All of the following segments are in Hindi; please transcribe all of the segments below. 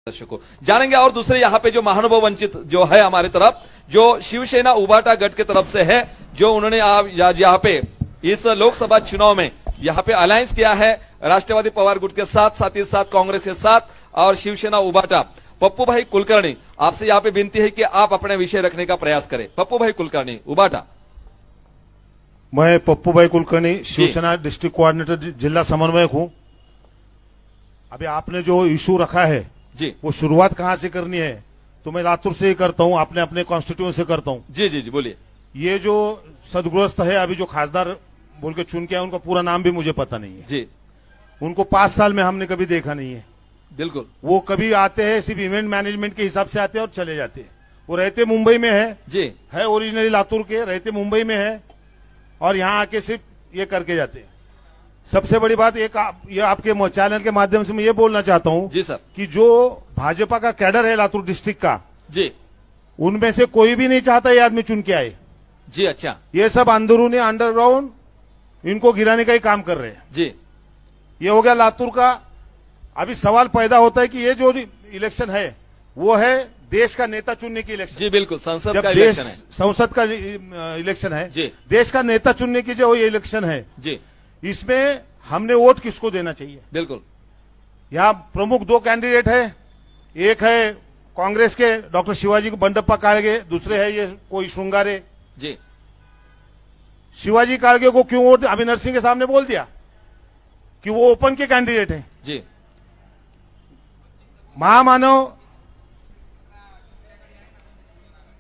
दर्शकों जानेंगे। और दूसरे यहाँ पे जो महानुभव वंचित जो है हमारे तरफ, जो शिवसेना उबाटा गठ के तरफ से है, जो उन्होंने यहाँ पे इस लोकसभा चुनाव में यहाँ पे अलायंस किया है राष्ट्रवादी पवार गुट के साथ, साथ ही साथ कांग्रेस के साथ और शिवसेना उबाटा। पप्पू भाई कुलकर्णी, आपसे यहाँ पे विनती है कि आप अपने विषय रखने का प्रयास करें। पप्पू भाई कुलकर्णी, उबाटा। मैं पप्पू भाई कुलकर्णी, शिवसेना डिस्ट्रिक्ट कोऑर्डिनेटर, जिला समन्वयक हूं। अभी आपने जो इशू रखा है जी, वो शुरुआत कहां से करनी है, तो मैं लातूर से ही करता हूं, अपने अपने कॉन्स्टिट्यूएंसी से करता हूं। जी जी जी, बोलिए। ये जो सदगृहस्थ है, अभी जो खासदार बोल के चुन के आए, उनका पूरा नाम भी मुझे पता नहीं है जी। उनको 5 साल में हमने कभी देखा नहीं है। बिल्कुल। वो कभी आते हैं सिर्फ इवेंट मैनेजमेंट के हिसाब से आते हैं और चले जाते हैं। वो रहते मुंबई में जी, है ओरिजिनली लातूर के, रहते मुंबई में है और यहाँ आके सिर्फ ये करके जाते हैं। सबसे बड़ी बात एक ये आपके चैनल के माध्यम से मैं ये बोलना चाहता हूं जी सर, कि जो भाजपा का कैडर है लातूर डिस्ट्रिक्ट का जी, उनमें से कोई भी नहीं चाहता ये आदमी चुन के आए जी। अच्छा, ये सब अंदरूनी अंडरग्राउंड इनको गिराने का ही काम कर रहे हैं जी। ये हो गया लातूर का। अभी सवाल पैदा होता है कि ये जो इलेक्शन है वो है देश का नेता चुनने की इलेक्शन। जी बिल्कुल, संसद जब का इलेक्शन है, संसद का इलेक्शन है जी। देश का नेता चुनने की जो ये इलेक्शन है जी, इसमें हमने वोट किसको देना चाहिए। बिल्कुल। यहाँ प्रमुख 2 कैंडिडेट है, एक है कांग्रेस के डॉक्टर शिवाजी बंडप्पा काळगे, दूसरे है ये कोई श्रृंगारे जी। शिवाजी काळगे को क्यों वोट अभिनर सिंह के सामने बोल दिया कि वो ओपन के कैंडिडेट हैं। जी।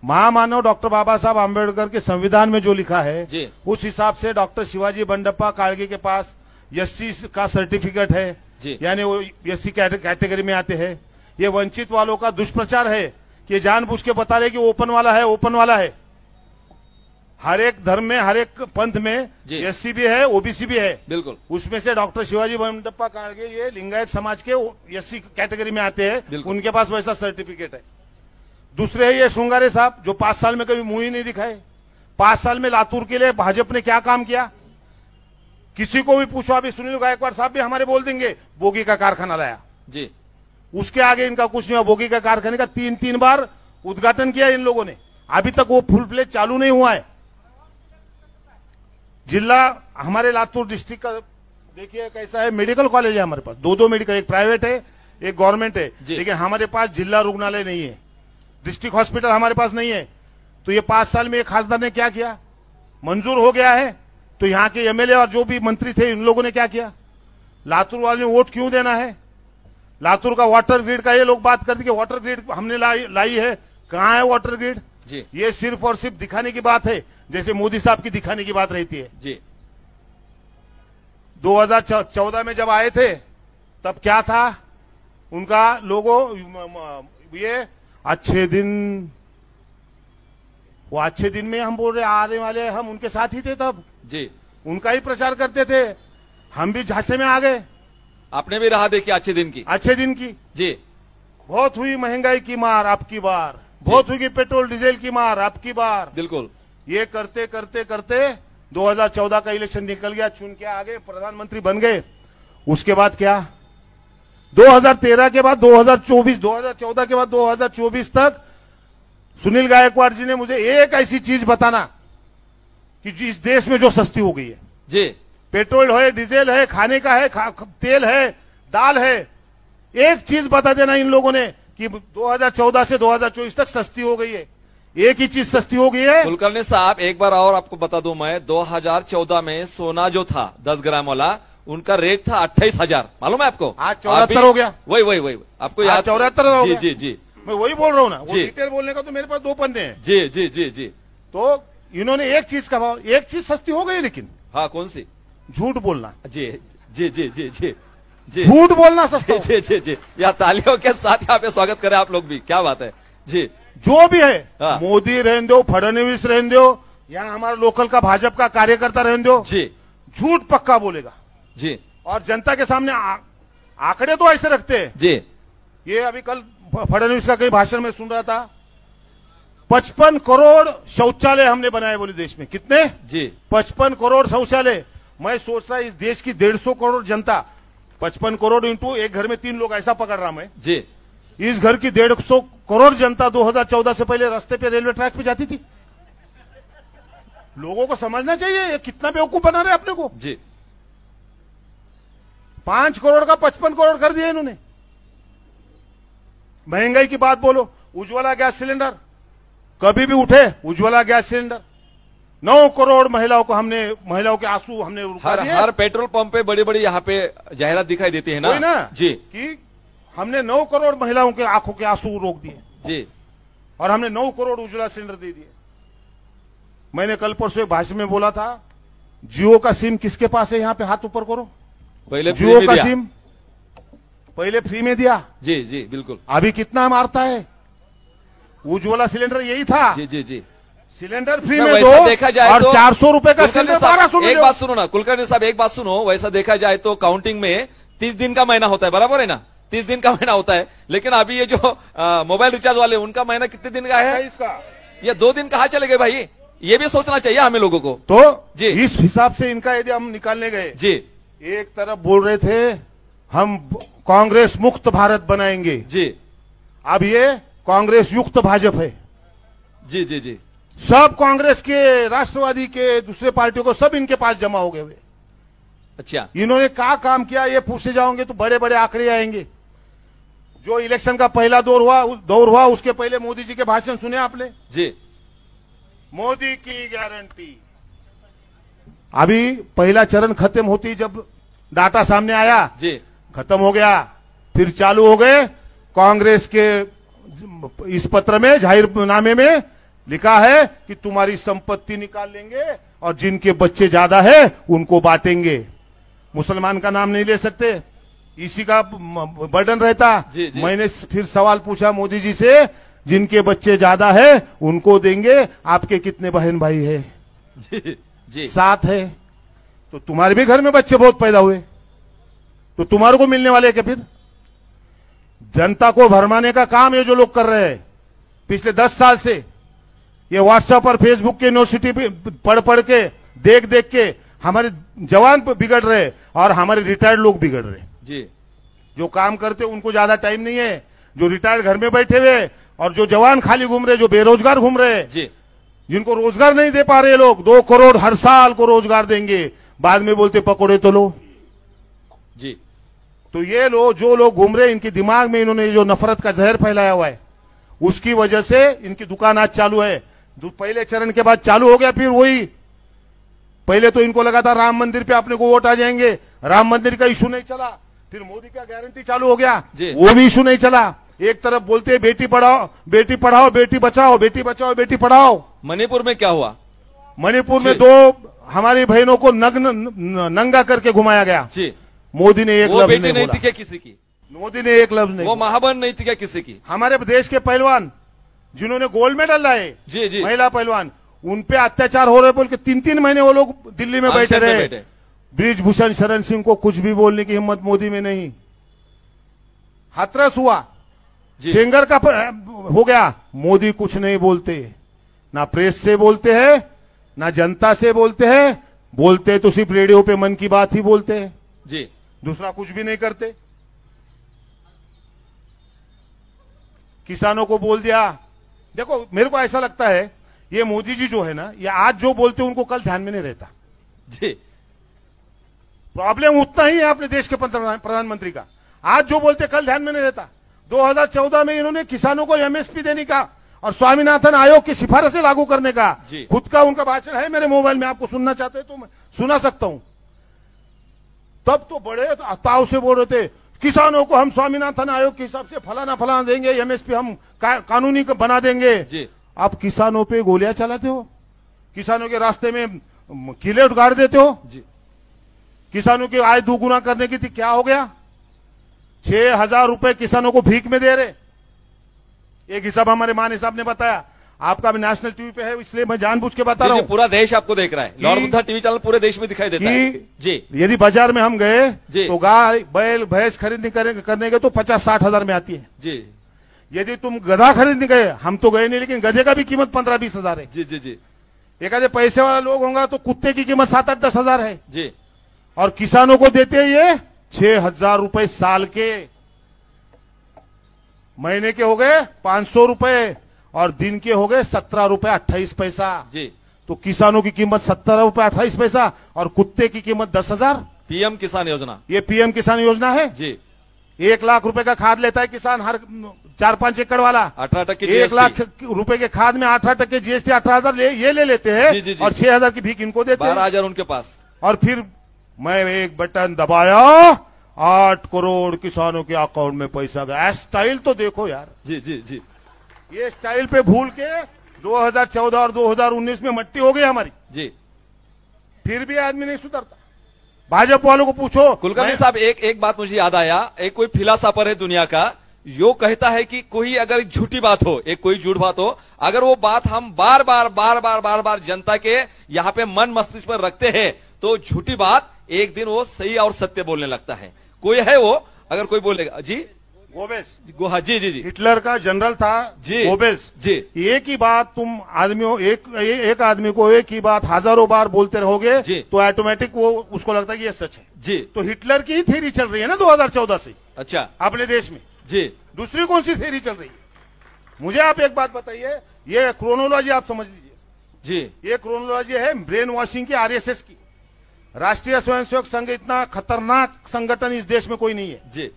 महामानव डॉक्टर बाबा साहब आंबेडकर के संविधान में जो लिखा है जी, उस हिसाब से डॉक्टर शिवाजी बंडप्पा काळगे के पास एससी का सर्टिफिकेट है, यानी वो एससी कैटेगरी में आते हैं। ये वंचित वालों का दुष्प्रचार है कि ये जानबूझ के बता रहे कि ओपन वाला है, ओपन वाला है। हर एक धर्म में, हर एक पंथ में एससी भी है, ओबीसी भी है, बिल्कुल। उसमें से डॉक्टर शिवाजी बंडप्पा काळगे ये लिंगायत समाज के एससी कैटेगरी में आते हैं, उनके पास वैसा सर्टिफिकेट है। दूसरे है ये श्रृंगारे साहब, जो 5 साल में कभी मुंह ही नहीं दिखाए। 5 साल में लातूर के लिए भाजपा ने क्या काम किया, किसी को भी पूछो। अभी सुनील गायकवाड़ साहब भी हमारे बोल देंगे बोगी का कारखाना लाया जी, उसके आगे इनका कुछ नहीं हुआ। बोगी का कारखाने का 3 बार उद्घाटन किया इन लोगों ने, अभी तक वो फुल प्लेज चालू नहीं हुआ है। जिला हमारे लातूर डिस्ट्रिक्ट का देखिए कैसा है, मेडिकल कॉलेज है हमारे पास, 2 मेडिकल, एक प्राइवेट है एक गवर्नमेंट है, लेकिन हमारे पास जिला रुग्णालय नहीं है, डिस्ट्रिक्ट हॉस्पिटल हमारे पास नहीं है। तो ये 5 साल में एक खासदार ने क्या किया, मंजूर हो गया है तो यहाँ के एमएलए और जो भी मंत्री थे इन लोगों ने क्या किया। लातूर वाले ने वोट क्यों देना है। लातूर का वाटर ग्रिड का ये लोग बात करते कि वाटर ग्रिड हमने लाई है, कहाँ है वाटर ग्रिड जी। ये सिर्फ और सिर्फ दिखाने की बात है, जैसे मोदी साहब की दिखाने की बात रहती है जी। 2014 में जब आए थे तब क्या था उनका लोगो, ये अच्छे दिन, वो अच्छे दिन में हम बोल रहे आने वाले, हम उनके साथ ही थे तब जी, उनका ही प्रचार करते थे, हम भी झांसे में आ गए। आपने भी राह देखी अच्छे दिन की जी। बहुत हुई महंगाई की मार आपकी बार, बहुत हुई पेट्रोल डीजल की मार आपकी बार। बिल्कुल। ये करते करते करते 2014 का इलेक्शन निकल गया, चुन के आगे प्रधानमंत्री बन गए। उसके बाद क्या, 2013 के बाद 2024, 2014 के बाद 2024 तक सुनील गायकवाड़ जी ने मुझे एक ऐसी चीज बताना कि जिस देश में जो सस्ती हो गई है जी, पेट्रोल है, डीजल है, खाने का है, तेल है, दाल है, एक चीज बता देना इन लोगों ने कि 2014 से 2024 तक सस्ती हो गई है। एक ही चीज सस्ती हो गई है। कुलकर्णी साहब एक बार और आपको बता दूं मैं, 2014 में सोना जो था 10 ग्राम वाला, उनका रेट था 28,000, मालूम है आपको। आज 74 हो गया। वही आपको याद, 74 हो गया। जी जी, मैं वही बोल रहा हूँ ना, वो डिटेल बोलने का तो मेरे पास 2 पन्ने हैं। जी जी जी जी। तो इन्होंने एक चीज का भाव, एक चीज सस्ती हो गई, लेकिन हाँ कौन सी, झूठ बोलना। जी जी जी जी जी जी, झूठ बोलना सस्ता। जी जी जी, या तालियों के साथ यहाँ पे स्वागत करें आप लोग भी, क्या बात है जी। जो भी है, मोदी रहने दो, फडणवीस रहने दो, या हमारा लोकल का भाजपा का कार्यकर्ता रहने दो जी, झूठ पक्का बोलेगा जी। और जनता के सामने आंकड़े तो ऐसे रखते हैं जी। ये अभी कल फडणवीस का कहीं भाषण में सुन रहा था, 55 करोड़ शौचालय हमने बनाए बोले देश में। कितने जी, 55 करोड़ शौचालय। मैं सोच रहा इस देश की 150 करोड़ जनता, 55 करोड़ इंटू एक घर में 3 लोग, ऐसा पकड़ रहा मैं जी। इस घर की 150 करोड़ जनता 2014 से पहले रास्ते पे रेलवे ट्रैक पे जाती थी। लोगों को समझना चाहिए ये कितना बेवकूफ बना रहे अपने को। जी 5 करोड़ का 55 करोड़ कर दिया इन्होंने। महंगाई की बात बोलो, उज्ज्वला गैस सिलेंडर कभी भी उठे, उज्ज्वला गैस सिलेंडर 9 करोड़ महिलाओं के आंसू हमने रुका दिए। हर पेट्रोल पंप पे बड़ी बड़ी यहाँ पे जाहिरात दिखाई देती है ना जी, कि हमने 9 करोड़ महिलाओं के आंखों के आंसू रोक दिए जी, और हमने 9 करोड़ उज्ज्वला सिलेंडर दे दिए। मैंने कल परसों एक भाषण में बोला था, जियो का सिम किसके पास है? यहाँ पे हाथ ऊपर करो। पहले जियो का सिम पहले फ्री में दिया। जी जी बिल्कुल। अभी कितना मारता है? उज्ज्वला सिलेंडर यही था। जी जी जी, सिलेंडर फ्री में दो देखा जाए और तो 400 रुपए का सिलेंडर 1200 में। एक बात सुनो ना कुलकर्णी साहब, एक बात सुनो, वैसा देखा जाए तो काउंटिंग में 30 दिन का महीना होता है, बराबर है ना? 30 दिन का महीना होता है, लेकिन अभी ये जो मोबाइल रिचार्ज वाले उनका महीना कितने दिन का है? इसका ये 2 दिन कहाँ चले गए भाई? ये भी सोचना चाहिए हमें लोगों को। तो जी इस हिसाब से इनका यदि हम निकालने गए, जी, एक तरफ बोल रहे थे हम कांग्रेस मुक्त भारत बनाएंगे, जी, अब ये कांग्रेस युक्त भाजपा है। जी जी जी, सब कांग्रेस के, राष्ट्रवादी के, दूसरे पार्टियों को सब इनके पास जमा हो गए हुए। अच्छा, इन्होंने क्या काम किया ये पूछे जाओगे तो बड़े बड़े आंकड़े आएंगे। जो इलेक्शन का पहला दौर हुआ उसके पहले मोदी जी के भाषण सुने आपने? जी, मोदी की गारंटी। अभी पहला चरण खत्म होती जब डाटा सामने आया, जी, खत्म हो गया, फिर चालू हो गए। कांग्रेस के इस पत्र में, जाहिरनामे में लिखा है कि तुम्हारी संपत्ति निकाल लेंगे और जिनके बच्चे ज्यादा है उनको बांटेंगे। मुसलमान का नाम नहीं ले सकते, इसी का बर्डन रहता। जी, जी। मैंने फिर सवाल पूछा मोदी जी से, जिनके बच्चे ज्यादा है उनको देंगे, आपके कितने बहन भाई है? जी, जी, 7 है। तो तुम्हारे भी घर में बच्चे बहुत पैदा हुए, तो तुम्हारे को मिलने वाले क्या? फिर जनता को भरमाने का काम ये जो लोग कर रहे हैं पिछले 10 साल से, ये व्हाट्सएप और फेसबुक के यूनिवर्सिटी पे पढ़ के, देख देख के हमारे जवान बिगड़ रहे और हमारे रिटायर्ड लोग बिगड़ रहे। जी, जो काम करते उनको ज्यादा टाइम नहीं है, जो रिटायर्ड घर में बैठे हुए और जो जवान खाली घूम रहे, जो बेरोजगार घूम रहे, जी, जिनको रोजगार नहीं दे पा रहे लोग, 2 करोड़ हर साल को रोजगार देंगे, बाद में बोलते पकौड़े तो लो। जी, तो ये जो लोग घूम रहे, इनके दिमाग में इन्होंने जो नफरत का जहर फैलाया हुआ है, उसकी वजह से इनकी दुकान आज चालू है। पहले चरण के बाद चालू हो गया, फिर वही। पहले तो इनको लगा था राम मंदिर पे अपने को वोट आ जाएंगे, राम मंदिर का इशू नहीं चला। फिर मोदी का गारंटी चालू हो गया, वो भी इशू नहीं चला। एक तरफ बोलते बेटी पढ़ाओ, बेटी पढ़ाओ, बेटी बचाओ, बेटी बचाओ, बेटी पढ़ाओ। मणिपुर में क्या हुआ? मणिपुर में 2 हमारी बहनों को नंगा करके घुमाया गया। जी, मोदी ने एक लफ्ज नहीं बोला। थी क्या किसी की? मोदी ने एक लफ्ज नहीं, वो महाबन नहीं थी क्या किसी की? हमारे देश के पहलवान जिन्होंने गोल्ड मेडल लाए, जी जी, महिला पहलवान, उन पे अत्याचार हो रहे बोल के 3-3 महीने वो लोग दिल्ली में बैठे रहे। ब्रिजभूषण शरण सिंह को कुछ भी बोलने की हिम्मत मोदी में नहीं। हाथरस हुआ, सेंगर का हो गया, मोदी कुछ नहीं बोलते, ना प्रेस से बोलते हैं, ना जनता से बोलते हैं, बोलते तो सिर्फ रेडियो पे मन की बात ही बोलते हैं जी, दूसरा कुछ भी नहीं करते। किसानों को बोल दिया। देखो मेरे को ऐसा लगता है ये मोदी जी जो है ना, ये आज जो बोलते हैं उनको कल ध्यान में नहीं रहता जी। प्रॉब्लम उतना ही है अपने देश के प्रधानमंत्री का, आज जो बोलते कल ध्यान में नहीं रहता। 2014 में इन्होंने किसानों को एमएसपी देने का और स्वामीनाथन आयोग की सिफारिशें लागू करने का खुद का उनका भाषण है मेरे मोबाइल में, आपको सुनना चाहते हैं तो मैं सुना सकता हूं। तब तो बड़े ताव से बोल रहे थे किसानों को हम स्वामीनाथन आयोग के हिसाब से फलाना देंगे, एमएसपी हम कानूनी बना देंगे। आप किसानों पे गोलियां चलाते हो, किसानों के रास्ते में किले उगाड़ देते हो जी। किसानों की आय दोगुना करने की थी, क्या हो गया? 6,000 रुपए किसानों को भीख में दे रहे। एक हिसाब हमारे मान साहब ने बताया, आपका भी नेशनल टीवी पे है इसलिए मैं जानबूझ के बता रहा हूँ। पूरा देश आपको देख रहा है, लॉर्ड बुद्धा टीवी चैनल पूरे देश में दिखाई देता है जी। यदि बाजार में हम गए तो गाय बैल भैंस खरीदने करने गए तो 50-60 हजार में आती है जी। यदि तुम गधा खरीदने गए, हम तो गए नहीं, लेकिन गधे का भी कीमत 15-20 हजार है जी जी जी। एक आधे पैसे वाला लोग होगा तो कुत्ते की कीमत 7-8-10 हजार है जी। और किसानों को देते ये 6,000 रुपए साल के। महीने के हो गए 500 रुपए और दिन के हो गए 17 रुपए 28 पैसा। जी। तो किसानों की कीमत 17 रुपए 28 पैसा और कुत्ते की कीमत 10,000। पीएम किसान योजना, ये पीएम किसान योजना है जी। 1 लाख रुपए का खाद लेता है किसान हर 4-5 एकड़ वाला। 18% 1 लाख रुपए के खाद में 18% जीएसटी 18,000 ये ले लेते हैं। जी, जी, जी। और 6,000 की भीख इनको देते हैं। 12,000 उनके पास। और फिर मैं एक बटन दबाया 8 करोड़ किसानों के अकाउंट में पैसा गया। स्टाइल तो देखो यार। जी जी जी। ये स्टाइल पे भूल के 2014 और 2019 में मट्टी हो गई हमारी। जी। फिर भी आदमी नहीं सुधरता। भाजपा वालों को पूछो। कुलकर्णी साहब, एक बात मुझे याद आया। एक कोई फिलासफर है दुनिया का, यो कहता है कि कोई अगर झूठी बात हो, एक कोई झूठ बात हो, अगर वो बात हम बार बार जनता के यहाँ पे मन मस्तिष्क पर रखते हैं तो झूठी बात एक दिन वो सही और सत्य बोलने लगता है। कोई है वो, अगर कोई बोलेगा। जी। गोबेल्स। जी जी जी। हिटलर का जनरल था जी। गोबेल्स। जी। एक ही बात तुम आदमियों एक आदमी को एक ही बात हजारों बार बोलते रहोगे तो ऑटोमेटिक वो उसको लगता है कि ये सच है। जी। तो हिटलर की ही थ्योरी चल रही है ना 2014 से। अच्छा। अपने देश में। जी। दूसरी कौन सी थ्योरी चल रही है? मुझे आप एक बात बताइए, ये क्रोनोलॉजी आप समझ लीजिए। जी। ये क्रोनोलॉजी है ब्रेन वॉशिंग की, आरएसएस की। राष्ट्रीय स्वयंसेवक संघ इतना खतरनाक संगठन इस देश में कोई नहीं है। जी।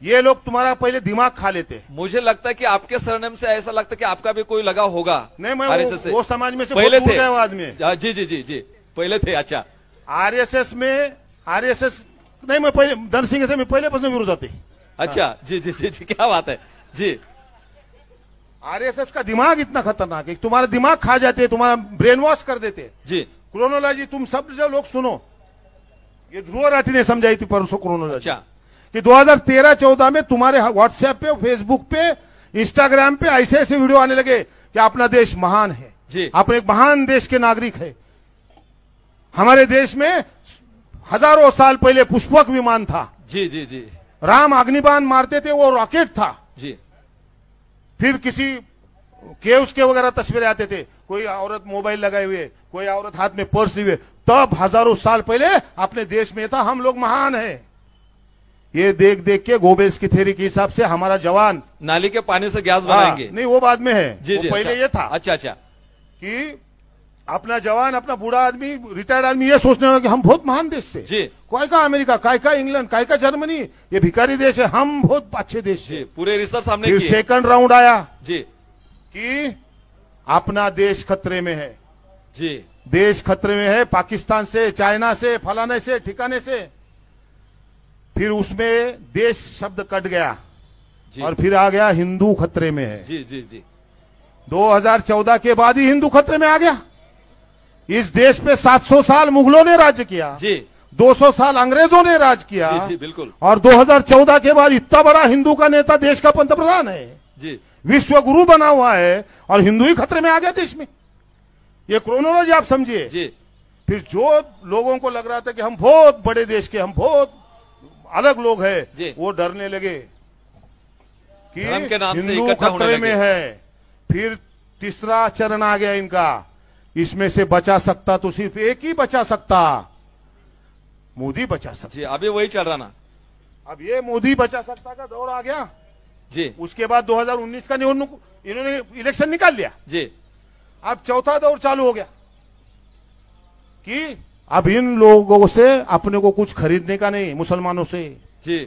ये लोग तुम्हारा पहले दिमाग खा लेते हैं। मुझे लगता है कि आपके सरनेम से ऐसा लगता है कि आपका भी कोई लगाव होगा। नहीं, मैं आरएसएस से। वो समाज में से पहले बहुत दूर थे गए वो आदमी है। जी जी जी जी। पहले थे। अच्छा। आरएसएस नहीं, मैं पहले धन सिंह से मैं पहले पसंद विरोध थे। अच्छा। जी जी जी जी। क्या बात है जी। आरएसएस का दिमाग इतना खतरनाक है, तुम्हारा दिमाग खा जाते हैं, तुम्हारा ब्रेन वॉश कर देते हैं। जी। क्रोनोलॉजी तुम सब जो लोग सुनो, ये ध्रुव राठी ने समझाई थी परसों क्रोनोलॉजी। अच्छा। कि 2013-14 में तुम्हारे व्हाट्सएप पे, फेसबुक पे, इंस्टाग्राम पे ऐसे ऐसे वीडियो आने लगे कि अपना देश महान है जी। अपने एक महान देश के नागरिक है। हमारे देश में हजारों साल पहले पुष्पक विमान था। जी जी जी। राम अग्निबाण मारते थे, वो रॉकेट था। जी। फिर किसी केव्स के वगैरह तस्वीरें आते थे, कोई औरत मोबाइल लगाए हुए, कोई औरत हाथ में पर्स लिए हुए। तब हजारों साल पहले अपने देश में था हम लोग महान है। ये देख देख के गोबेल्स की थ्योरी के हिसाब से हमारा जवान नाली के पानी से गैस बनाएंगे। नहीं, वो बाद में है। जी जी। पहले अच्छा। ये था। अच्छा अच्छा। कि अपना जवान, अपना बूढ़ा आदमी, रिटायर्ड आदमी ये सोचने लगा कि हम बहुत महान देश से। जी। काय का अमेरिका, काय का इंग्लैंड, काय का जर्मनी, ये भिखारी देश है, हम बहुत अच्छे देश जी। है। पूरे रिसर्च सामने फिर किए। सेकंड राउंड आया जी कि अपना देश खतरे में है। जी। देश खतरे में है पाकिस्तान से, चाइना से, फलाने से, ठिकाने से। फिर उसमें देश शब्द कट गया जी। और फिर आ गया हिंदू खतरे में है। जी जी जी। 2014 के बाद ही हिंदू खतरे में आ गया। इस देश पे 700 साल मुगलों ने राज्य किया जी। 200 साल अंग्रेजों ने राज किया। जी जी बिल्कुल। और 2014 के बाद इतना बड़ा हिंदू का नेता देश का पंतप्रधान है, जी। विश्व गुरु बना हुआ है, और हिंदू ही खतरे में आ गया देश में। ये क्रोनोलॉजी आप समझिए। जी। फिर जो लोगों को लग रहा था कि हम बहुत बड़े देश के, हम बहुत अलग लोग जी। हैं, वो डरने लगे कि धर्म के नाम से हिंदू इकट्ठा होने खतरे लगे। में है। फिर तीसरा चरण आ गया इनका, इसमें से बचा सकता तो सिर्फ एक ही बचा सकता, मोदी बचा सकता। जी। अभी वही चल रहा ना। अब ये मोदी बचा सकता का दौर आ गया। जी। उसके बाद 2019 का निवडणूक, इन्होंने इलेक्शन निकाल लिया। जी। अब चौथा दौर चालू हो गया कि अब इन लोगों से अपने को कुछ खरीदने का नहीं, मुसलमानों से। जी।